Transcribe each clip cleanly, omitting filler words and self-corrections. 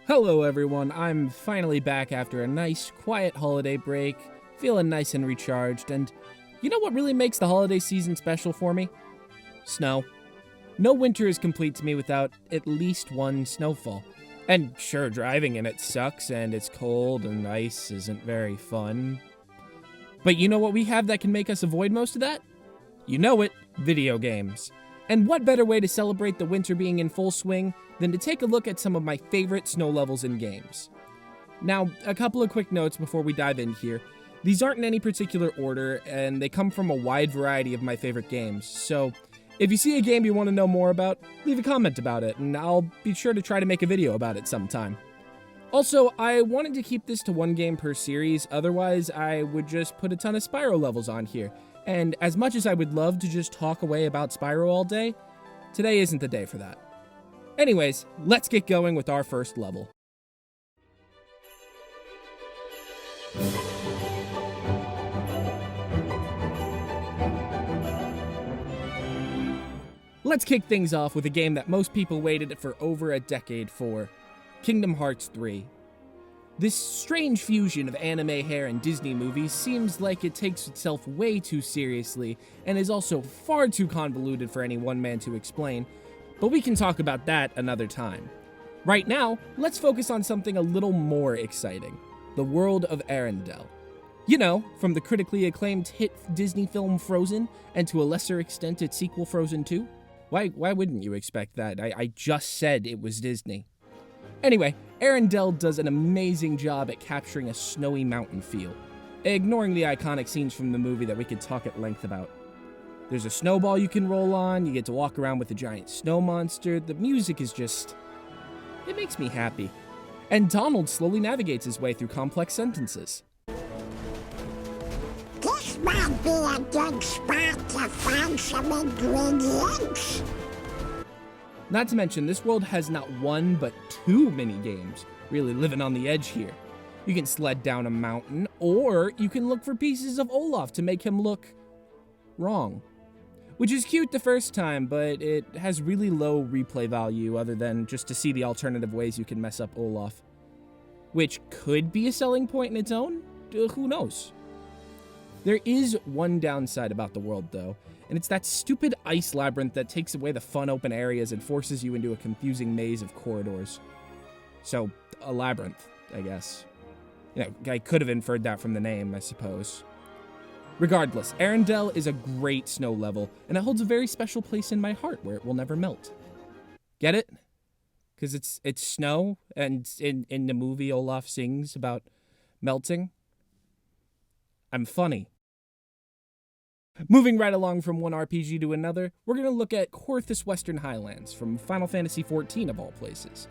Hello everyone, I'm finally back after a nice, quiet holiday break, feeling nice and recharged, and you know what really makes the holiday season special for me? Snow. No winter is complete to me without at least one snowfall. And sure, driving in it sucks, and it's cold, and ice isn't very fun. But you know what we have that can make us avoid most of that? You know it, video games. And what better way to celebrate the winter being in full swing than to take a look at some of my favorite snow levels in games. Now, a couple of quick notes before we dive in here. These aren't in any particular order, and they come from a wide variety of my favorite games, so if you see a game you want to know more about, leave a comment about it, and I'll be sure to try to make a video about it sometime. Also, I wanted to keep this to one game per series, otherwise I would just put a ton of Spyro levels on here. And as much as I would love to just talk away about Spyro all day, today isn't the day for that. Anyways, let's get going with our first level. Let's kick things off with a game that most people waited for over a decade for, Kingdom Hearts 3. This strange fusion of anime hair and Disney movies seems like it takes itself way too seriously and is also far too convoluted for any one man to explain, but we can talk about that another time. Right now, let's focus on something a little more exciting, the world of Arendelle. You know, from the critically acclaimed hit Disney film Frozen, and to a lesser extent its sequel Frozen 2? Why wouldn't you expect that? I just said it was Disney. Anyway, Arendelle does an amazing job at capturing a snowy mountain feel, ignoring the iconic scenes from the movie that we could talk at length about. There's a snowball you can roll on, you get to walk around with a giant snow monster, the music is just... it makes me happy. And Donald slowly navigates his way through complex sentences. This might be a good spot to find some ingredients. Not to mention, this world has not one, but two mini-games, really living on the edge here. You can sled down a mountain, or you can look for pieces of Olaf to make him look wrong. Which is cute the first time, but it has really low replay value other than just to see the alternative ways you can mess up Olaf. Which could be a selling point in its own? Who knows? There is one downside about the world, though, and it's that stupid ice labyrinth that takes away the fun open areas and forces you into a confusing maze of corridors. So, a labyrinth, I guess. You know, I could have inferred that from the name, I suppose. Regardless, Arendelle is a great snow level, and it holds a very special place in my heart where it will never melt. Get it? Because it's snow, and in the movie Olaf sings about melting. I'm funny. Moving right along from one RPG to another, we're going to look at Korthus Western Highlands from Final Fantasy XIV of all places.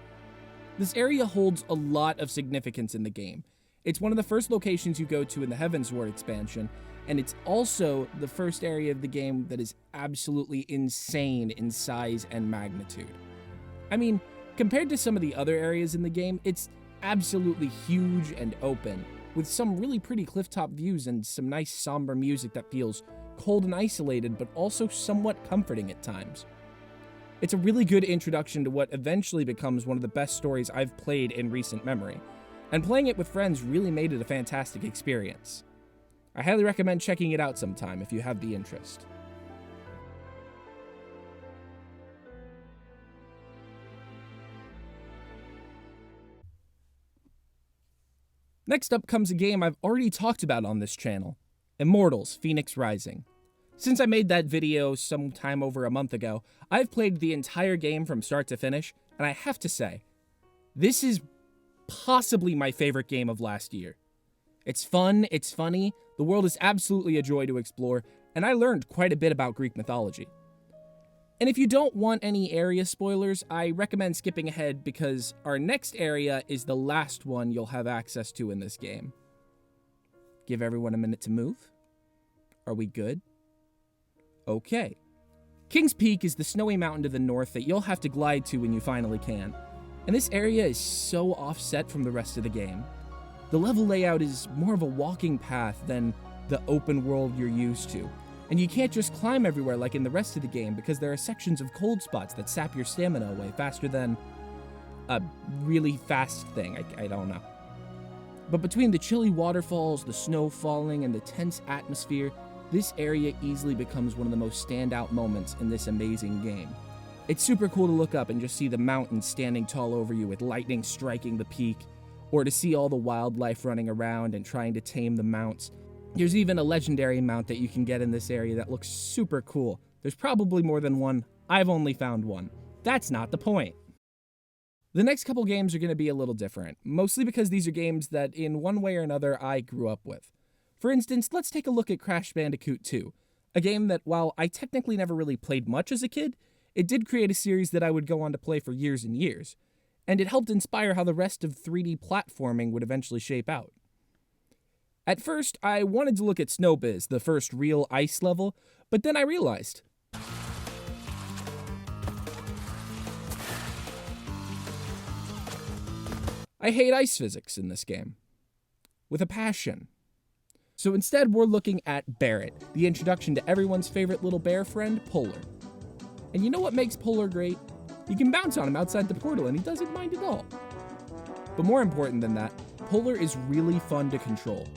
This area holds a lot of significance in the game. It's one of the first locations you go to in the Heavensward expansion, and it's also the first area of the game that is absolutely insane in size and magnitude. I mean, compared to some of the other areas in the game, it's absolutely huge and open, with some really pretty clifftop views and some nice somber music that feels cold and isolated, but also somewhat comforting at times. It's a really good introduction to what eventually becomes one of the best stories I've played in recent memory, and playing it with friends really made it a fantastic experience. I highly recommend checking it out sometime if you have the interest. Next up comes a game I've already talked about on this channel, Immortals: Fenyx Rising. Since I made that video sometime over a month ago, I've played the entire game from start to finish, and I have to say, this is possibly my favorite game of last year. It's fun, it's funny, the world is absolutely a joy to explore, and I learned quite a bit about Greek mythology. And if you don't want any area spoilers, I recommend skipping ahead because our next area is the last one you'll have access to in this game. Give everyone a minute to move. Are we good? Okay. King's Peak is the snowy mountain to the north that you'll have to glide to when you finally can. And this area is so offset from the rest of the game. The level layout is more of a walking path than the open world you're used to. And you can't just climb everywhere like in the rest of the game because there are sections of cold spots that sap your stamina away faster than a really fast thing. I don't know. But between the chilly waterfalls, the snow falling, and the tense atmosphere, this area easily becomes one of the most standout moments in this amazing game. It's super cool to look up and just see the mountains standing tall over you with lightning striking the peak, or to see all the wildlife running around and trying to tame the mounts. There's even a legendary mount that you can get in this area that looks super cool. There's probably more than one. I've only found one. That's not the point. The next couple games are going to be a little different, mostly because these are games that in one way or another I grew up with. For instance, let's take a look at Crash Bandicoot 2, a game that while I technically never really played much as a kid, it did create a series that I would go on to play for years and years, and it helped inspire how the rest of 3D platforming would eventually shape out. At first, I wanted to look at Snowbiz, the first real ice level, but then I realized I hate ice physics in this game. With a passion. So instead, we're looking at Barret, the introduction to everyone's favorite little bear friend, Polar. And you know what makes Polar great? You can bounce on him outside the portal and he doesn't mind at all. But more important than that, Polar is really fun to control.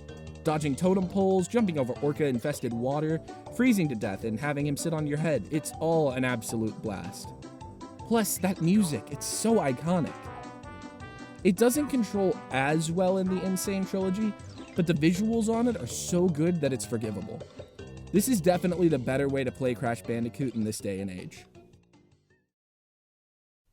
Dodging totem poles, jumping over orca-infested water, freezing to death, and having him sit on your head, it's all an absolute blast. Plus, that music, it's so iconic. It doesn't control as well in the Insane Trilogy, but the visuals on it are so good that it's forgivable. This is definitely the better way to play Crash Bandicoot in this day and age.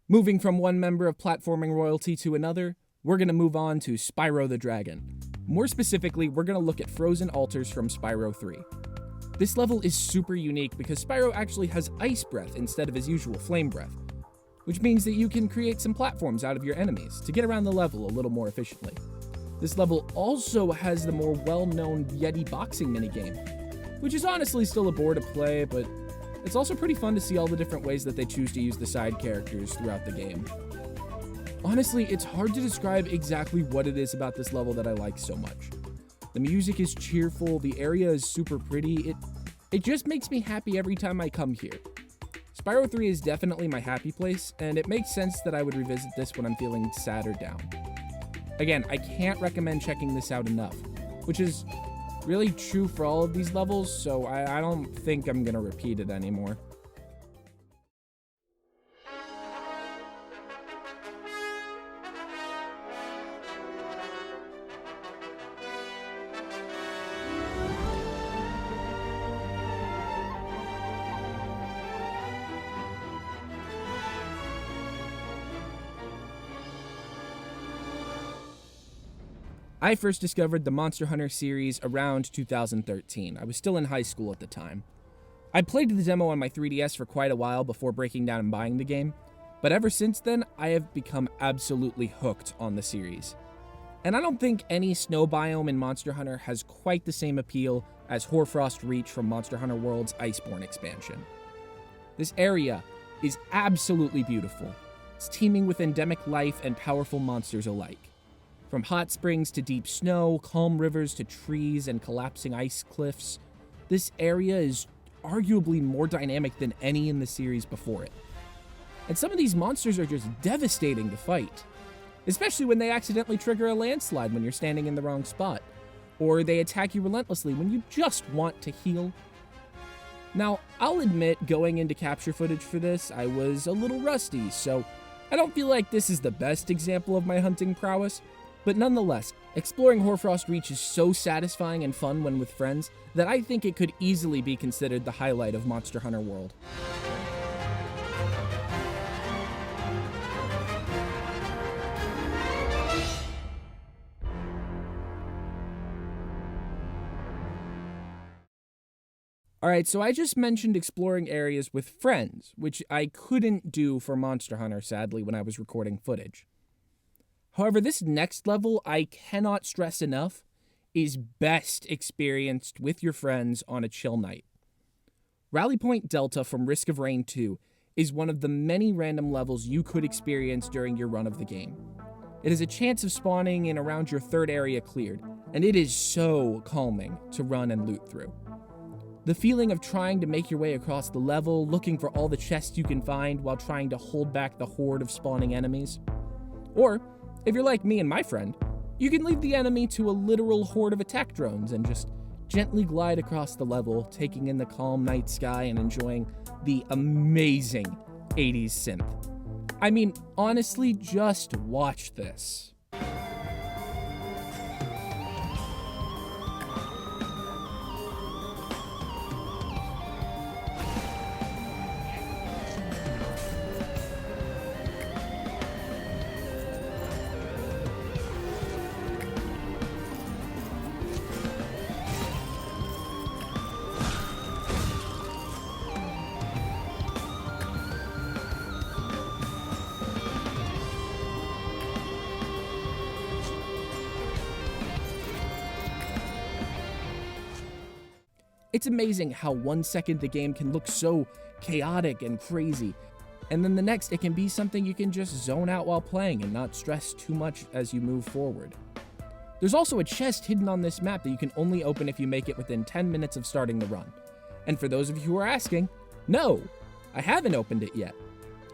Moving from one member of platforming royalty to another, we're going to move on to Spyro the Dragon. More specifically, we're going to look at Frozen Altars from Spyro 3. This level is super unique because Spyro actually has ice breath instead of his usual flame breath, which means that you can create some platforms out of your enemies to get around the level a little more efficiently. This level also has the more well-known Yeti boxing minigame, which is honestly still a bore to play, but it's also pretty fun to see all the different ways that they choose to use the side characters throughout the game. Honestly, it's hard to describe exactly what it is about this level that I like so much. The music is cheerful, the area is super pretty, it just makes me happy every time I come here. Spyro 3 is definitely my happy place, and it makes sense that I would revisit this when I'm feeling sad or down. Again, I can't recommend checking this out enough, which is really true for all of these levels, so I don't think I'm gonna repeat it anymore. I first discovered the Monster Hunter series around 2013. I was still in high school at the time. I played the demo on my 3DS for quite a while before breaking down and buying the game, but ever since then, I have become absolutely hooked on the series. And I don't think any snow biome in Monster Hunter has quite the same appeal as Hoarfrost Reach from Monster Hunter World's Iceborne expansion. This area is absolutely beautiful. It's teeming with endemic life and powerful monsters alike. From hot springs to deep snow, calm rivers to trees and collapsing ice cliffs, this area is arguably more dynamic than any in the series before it. And some of these monsters are just devastating to fight, especially when they accidentally trigger a landslide when you're standing in the wrong spot, or they attack you relentlessly when you just want to heal. Now, I'll admit, going into capture footage for this, I was a little rusty, so I don't feel like this is the best example of my hunting prowess. But nonetheless, exploring Hoarfrost Reach is so satisfying and fun when with friends that I think it could easily be considered the highlight of Monster Hunter World. Alright, so I just mentioned exploring areas with friends, which I couldn't do for Monster Hunter, sadly, when I was recording footage. However, this next level, I cannot stress enough, is best experienced with your friends on a chill night. Rally Point Delta from Risk of Rain 2 is one of the many random levels you could experience during your run of the game. It has a chance of spawning in around your third area cleared, and it is so calming to run and loot through. The feeling of trying to make your way across the level, looking for all the chests you can find while trying to hold back the horde of spawning enemies. Or, if you're like me and my friend, you can leave the enemy to a literal horde of attack drones and just gently glide across the level, taking in the calm night sky and enjoying the amazing 80s synth. I mean, honestly, just watch this. It's amazing how 1 second the game can look so chaotic and crazy, and then the next it can be something you can just zone out while playing and not stress too much as you move forward. There's also a chest hidden on this map that you can only open if you make it within 10 minutes of starting the run. And for those of you who are asking, no, I haven't opened it yet.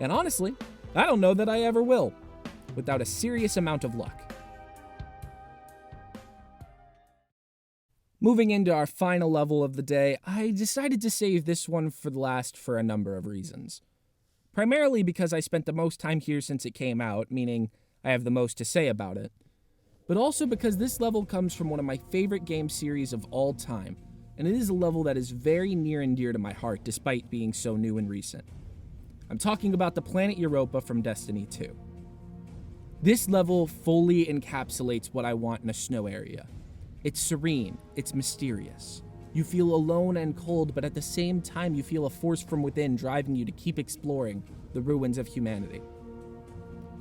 And honestly, I don't know that I ever will, without a serious amount of luck. Moving into our final level of the day, I decided to save this one for the last for a number of reasons. Primarily because I spent the most time here since it came out, meaning I have the most to say about it. But also because this level comes from one of my favorite game series of all time, and it is a level that is very near and dear to my heart despite being so new and recent. I'm talking about the planet Europa from Destiny 2. This level fully encapsulates what I want in a snow area. It's serene, it's mysterious. You feel alone and cold, but at the same time you feel a force from within driving you to keep exploring the ruins of humanity.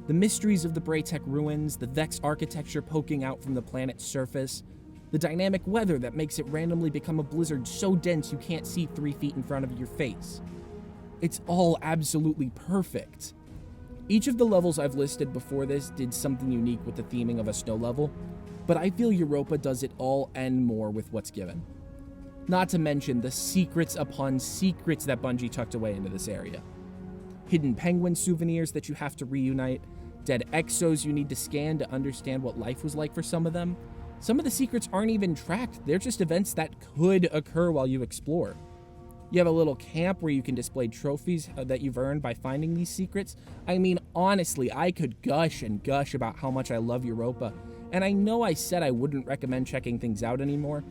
The mysteries of the Braytech ruins, the Vex architecture poking out from the planet's surface, the dynamic weather that makes it randomly become a blizzard so dense you can't see 3 feet in front of your face. It's all absolutely perfect. Each of the levels I've listed before this did something unique with the theming of a snow level, but I feel Europa does it all and more with what's given. Not to mention the secrets upon secrets that Bungie tucked away into this area. Hidden penguin souvenirs that you have to reunite, dead exos you need to scan to understand what life was like for some of them. Some of the secrets aren't even tracked, they're just events that could occur while you explore. You have a little camp where you can display trophies that you've earned by finding these secrets. I mean, honestly, I could gush and gush about how much I love Europa. And I know I said I wouldn't recommend checking things out anymore,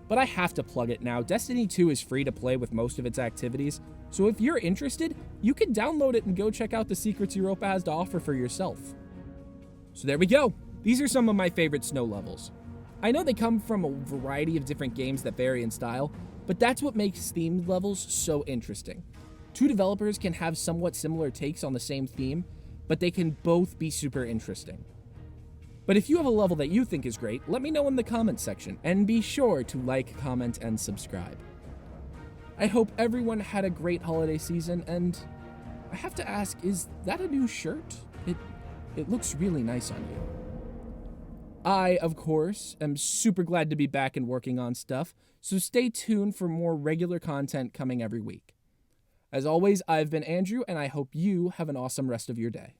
but I have to plug it now. Destiny 2 is free to play with most of its activities, so if you're interested, you can download it and go check out the secrets Europa has to offer for yourself. So there we go. These are some of my favorite snow levels. I know they come from a variety of different games that vary in style, but that's what makes themed levels so interesting. Two developers can have somewhat similar takes on the same theme, but they can both be super interesting. But if you have a level that you think is great, let me know in the comments section, and be sure to like, comment, and subscribe. I hope everyone had a great holiday season, and I have to ask, is that a new shirt? It looks really nice on you. I, of course, am super glad to be back and working on stuff, so stay tuned for more regular content coming every week. As always, I've been Andrew, and I hope you have an awesome rest of your day.